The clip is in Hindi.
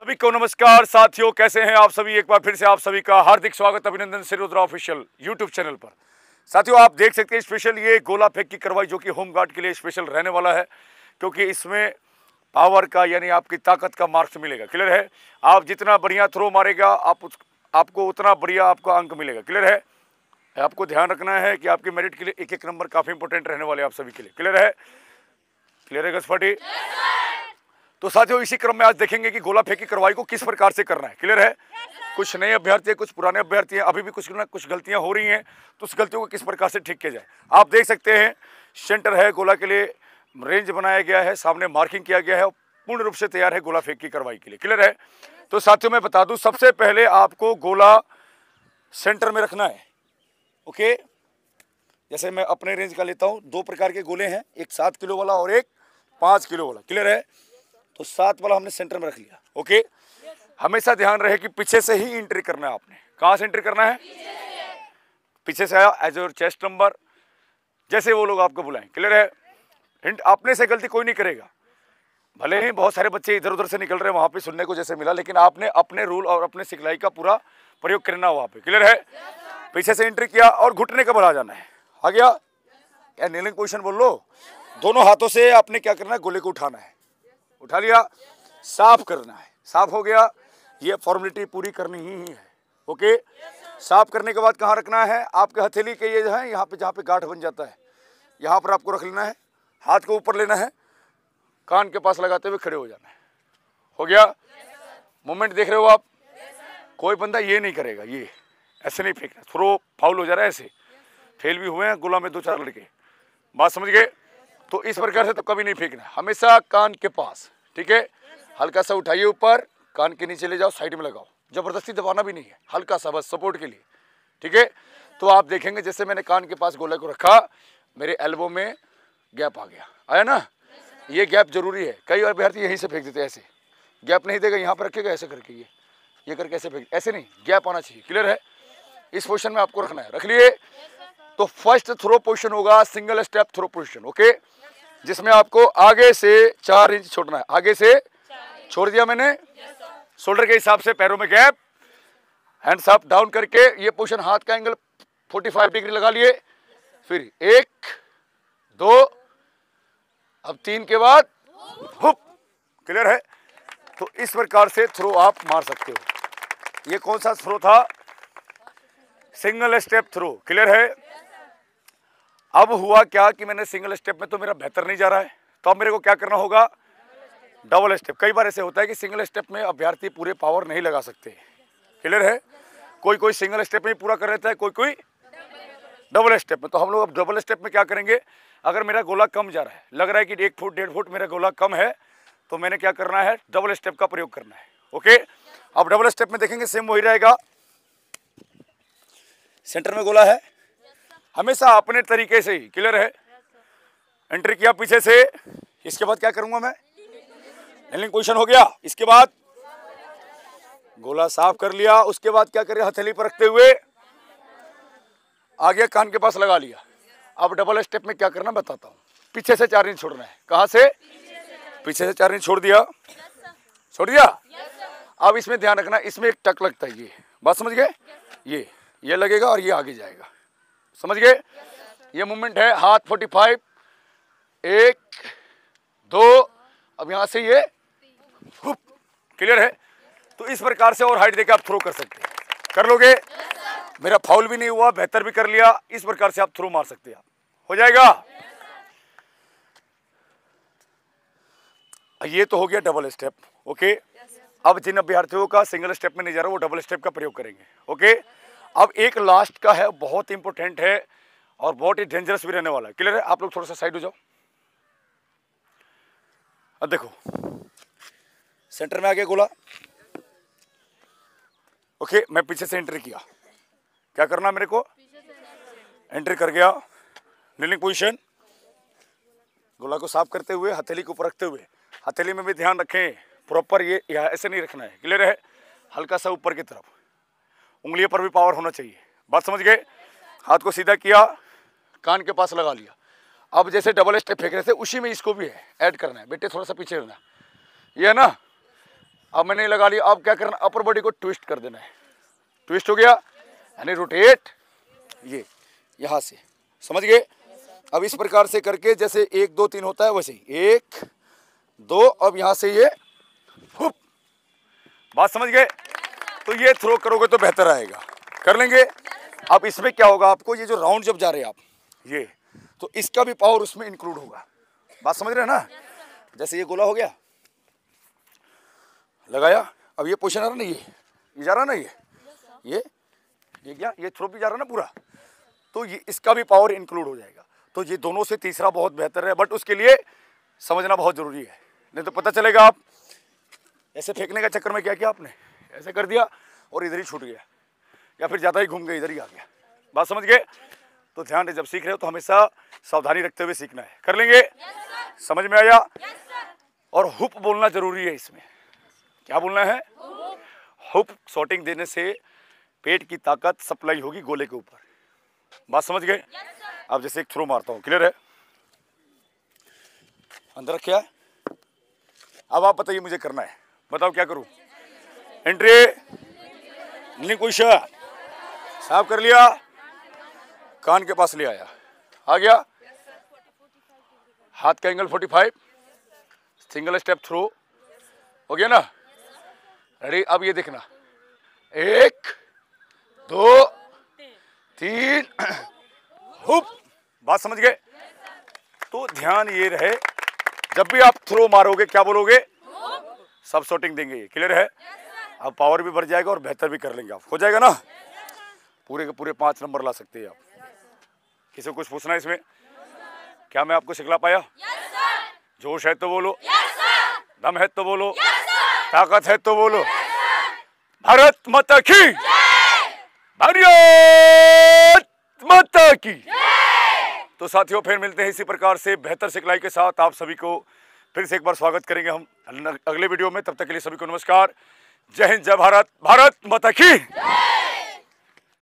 सभी को नमस्कार साथियों, कैसे हैं आप सभी। एक बार फिर से आप सभी का हार्दिक स्वागत, अभिनंदन सिरोद्रा ऑफिशियल यूट्यूब चैनल पर। साथियों, आप देख सकते हैं स्पेशल ये गोला फेंक की कार्रवाई जो कि होमगार्ड के लिए स्पेशल रहने वाला है, क्योंकि इसमें पावर का यानी आपकी ताकत का मार्क्स मिलेगा। क्लियर है। आप जितना बढ़िया थ्रो मारेगा आपको उतना बढ़िया आपका अंक मिलेगा। क्लियर है। आपको ध्यान रखना है कि आपके मेरिट के लिए एक एक नंबर काफी इंपॉर्टेंट रहने वाले आप सभी के लिए। क्लियर है। क्लियर है घसपाटी। तो साथियों, इसी क्रम में आज देखेंगे कि गोला फेंक की कार्रवाई को किस प्रकार से करना है। क्लियर है। कुछ नए अभ्यर्थी हैं, कुछ पुराने अभ्यर्थी हैं, अभी भी कुछ ना कुछ गलतियां हो रही हैं, तो उस गलतियों को किस प्रकार से ठीक किया जाए। आप देख सकते हैं सेंटर है, गोला के लिए रेंज बनाया गया है, सामने मार्किंग किया गया है, पूर्ण रूप से तैयार है गोला फेंक की कार्रवाई के लिए। क्लियर है। तो साथियों, मैं बता दूं, सबसे पहले आपको गोला सेंटर में रखना है। ओके, जैसे मैं अपने रेंज का लेता हूं, दो प्रकार के गोले हैं, एक 7 किलो वाला और एक 5 किलो वाला। क्लियर है। तो 7 वाला हमने सेंटर में रख लिया। ओके, हमेशा ध्यान रहे कि पीछे से ही एंट्री करना है। आपने कहां से एंट्री करना है? पीछे से आया एज योर चेस्ट नंबर, जैसे वो लोग आपको बुलाएं। क्लियर है। हिंट, अपने से गलती कोई नहीं करेगा। भले ही बहुत सारे बच्चे इधर उधर से निकल रहे हैं, वहां पे सुनने को जैसे मिला, लेकिन आपने अपने रूल और अपने सिखलाई का पूरा प्रयोग करना वहां पे। क्लियर है। पीछे से एंट्री किया और घुटने का बल आ जाना है। आ गया क्या? नीलिंग पोजीशन बोल लो। दोनों हाथों से आपने क्या करना है? गोले को उठाना है। उठा लिया, साफ करना है। साफ हो गया, ये फॉर्मेलिटी पूरी करनी ही है। ओके, साफ करने के बाद कहाँ रखना है? आपके हथेली के ये जो है, यहाँ पे जहाँ पे गांठ बन जाता है, यहाँ पर आपको रख लेना है। हाथ को ऊपर लेना है, कान के पास लगाते हुए खड़े हो जाना है। हो गया। मूवमेंट देख रहे हो आप? कोई बंदा ये नहीं करेगा, ये ऐसे नहीं फेंकना, थ्रो फाउल हो जा रहा है। ऐसे फेल भी हुए हैं गोला में 2-4 लड़के। बात समझ गए? तो इस प्रकार से तो कभी नहीं फेंकना, हमेशा कान के पास। ठीक है। हल्का सा उठाइए ऊपर, कान के नीचे ले जाओ, साइड में लगाओ। जबरदस्ती दबाना भी नहीं है, हल्का सा बस सपोर्ट के लिए। ठीक है। तो आप देखेंगे जैसे मैंने कान के पास गोले को रखा, मेरे एल्बो में गैप आ गया। आया ना? ये गैप जरूरी है। कई अभ्यर्थी यहीं से फेंक देते हैं, ऐसे गैप नहीं देगा, यहाँ पर रखेगा ऐसे करके, ये करके ऐसे फेंक, ऐसे नहीं, गैप आना चाहिए। क्लियर है। इस पोजिशन में आपको रखना है। रख लिए। तो फर्स्ट थ्रो पोजिशन होगा single step throw position. Okay, जिसमें आपको आगे से 4 इंच छोड़ना है। आगे से छोड़ दिया मैंने, शोल्डर के हिसाब से पैरों में गैप, हैंड्स अप डाउन करके ये पोजीशन, हाथ का एंगल 45 डिग्री लगा लिए। फिर 1 2, अब 3 के बाद हुप। क्लियर है। तो इस प्रकार से थ्रो आप मार सकते हो। ये कौन सा थ्रो था? Single step throw. क्लियर है। अब हुआ क्या कि मैंने सिंगल स्टेप में तो मेरा बेहतर नहीं जा रहा है, तो अब मेरे को क्या करना होगा? Double step. कई बार ऐसे होता है कि सिंगल स्टेप में अभ्यर्थी पूरे पावर नहीं लगा सकते। क्लियर है। कोई कोई सिंगल स्टेप में ही पूरा कर लेता है, कोई कोई डबल स्टेप में। तो हम लोग अब डबल स्टेप में क्या करेंगे? अगर मेरा गोला कम जा रहा है, लग रहा है कि 1 फुट 1.5 फुट मेरा गोला कम है, तो मैंने क्या करना है? डबल स्टेप का प्रयोग करना है। ओके, अब डबल स्टेप में देखेंगे सेम वही रहेगा। सेंटर में गोला है, हमेशा अपने तरीके से ही। क्लियर है। एंट्री किया पीछे से, इसके बाद क्या करूंगा मैं? नीलिंग पोजीशन हो गया। इसके बाद गोला साफ कर लिया, उसके बाद क्या करें? हथेली पर रखते हुए आगे कान के पास लगा लिया। अब डबल स्टेप में क्या करना बताता हूं। पीछे से 4 इंच छोड़ना है। कहां से? पीछे से 4 इंच छोड़ दिया। छोड़ दिया। अब इसमें ध्यान रखना, इसमें एक टक लगता है, ये बात समझ गए? ये लगेगा और ये आगे जाएगा। समझ गए? ये मूवमेंट है, हाथ 45, 1 2, अब यहां से ये हुप। क्लियर है। तो इस प्रकार से और हाइट देकर आप थ्रो कर सकते हैं। कर लोगे? मेरा फाउल भी नहीं हुआ, बेहतर भी कर लिया। इस प्रकार से आप थ्रो मार सकते हैं। हो जाएगा। ये तो हो गया डबल स्टेप। ओके, अब जिन अभ्यर्थियों का सिंगल स्टेप में नहीं जा रहा, वो डबल स्टेप का प्रयोग करेंगे। ओके, अब एक लास्ट का है, बहुत इंपॉर्टेंट है और बहुत ही डेंजरस भी रहने वाला है। क्लियर है। आप लोग थोड़ा सा साइड हो जाओ। अब देखो, सेंटर में आ गया गोला। ओके, मैं पीछे से एंट्री किया। क्या करना मेरे को? एंट्री कर गया, नीलिंग पोजीशन, गोला को साफ करते हुए, हथेली को ऊपर रखते हुए। हथेली में भी ध्यान रखें, प्रॉपर ये ऐसे नहीं रखना है। क्लियर है। हल्का सा ऊपर की तरफ, उंगलियों पर भी पावर होना चाहिए। बात समझ गए? हाथ को सीधा किया, कान के पास लगा लिया। अब जैसे डबल स्टेप फेंक रहे थे, उसी में इसको भी है ऐड करना है। बेटे थोड़ा सा पीछे रहना, ये है ना। अब मैंने लगा लिया, अब क्या करना, अपर बॉडी को ट्विस्ट कर देना है। ट्विस्ट हो गया यानी रोटेट, ये यहाँ से, समझ गए। अब इस प्रकार से करके जैसे 1 2 3 होता है वैसे ही 1 2, अब यहाँ से ये हुप, बात समझ गए। तो ये थ्रो करोगे तो बेहतर आएगा, कर लेंगे। अब इसमें क्या होगा, आपको ये जो राउंड जब जा रहे हैं आप ये, तो इसका भी पावर उसमें इंक्लूड होगा, बात समझ रहे हैं ना। जैसे ये गोला हो गया, लगाया, अब ये पोजीशन आ रहा ना, ये जा रहा ना, ये क्या, ये थ्रो भी जा रहा ना पूरा, तो ये इसका भी पावर इंक्लूड हो जाएगा। तो ये दोनों से तीसरा बहुत बेहतर है, बट उसके लिए समझना बहुत जरूरी है, नहीं तो पता चलेगा आप ऐसे फेंकने का चक्कर में क्या किया आपने, ऐसे कर दिया और इधर ही छूट गया, या फिर ज़्यादा ही घूम गया, इधर ही आ गया, बात समझ गए। तो ध्यान जब सीख रहे हो तो हमेशा सावधानी रखते हुए सीखना है, कर लेंगे। समझ में आया। और हुप बोलना जरूरी है इसमें, क्या बोलना है, हुप शॉटिंग देने से पेट की ताकत सप्लाई होगी गोले के ऊपर, बात समझ गए। अब जैसे एक थ्रो मारता हूँ, क्लियर है, अंदर रखा है। अब आप बताइए मुझे करना है, बताओ क्या करूं। एंट्री, निकुशा साफ कर लिया, कान के पास ले आया, आ गया, हाथ का एंगल 45, सिंगल स्टेप थ्रो हो गया ना, रेडी। अब ये देखना, 1 2 3 हुप, बात समझ गए। तो ध्यान ये रहे, जब भी आप थ्रो मारोगे क्या बोलोगे, सब शॉटिंग देंगे, ये क्लियर है। अब पावर भी बढ़ जाएगा और बेहतर भी कर लेंगे आप, हो जाएगा ना। पूरे के पूरे 5 नंबर ला सकते हैं आप। किसी को कुछ पूछना है इसमें, क्या मैं आपको सिखला पाया? जोश है तो बोलो, दम है तो बोलो, ताकत है तो बोलो, भारत माता की, भारत माता की। तो साथियों फिर मिलते हैं इसी प्रकार से बेहतर सिखलाई के साथ, आप सभी को फिर से एक बार स्वागत करेंगे हम अगले वीडियो में। तब तक के लिए सभी को नमस्कार, जय हिंद, जय भारत, भारत माता की।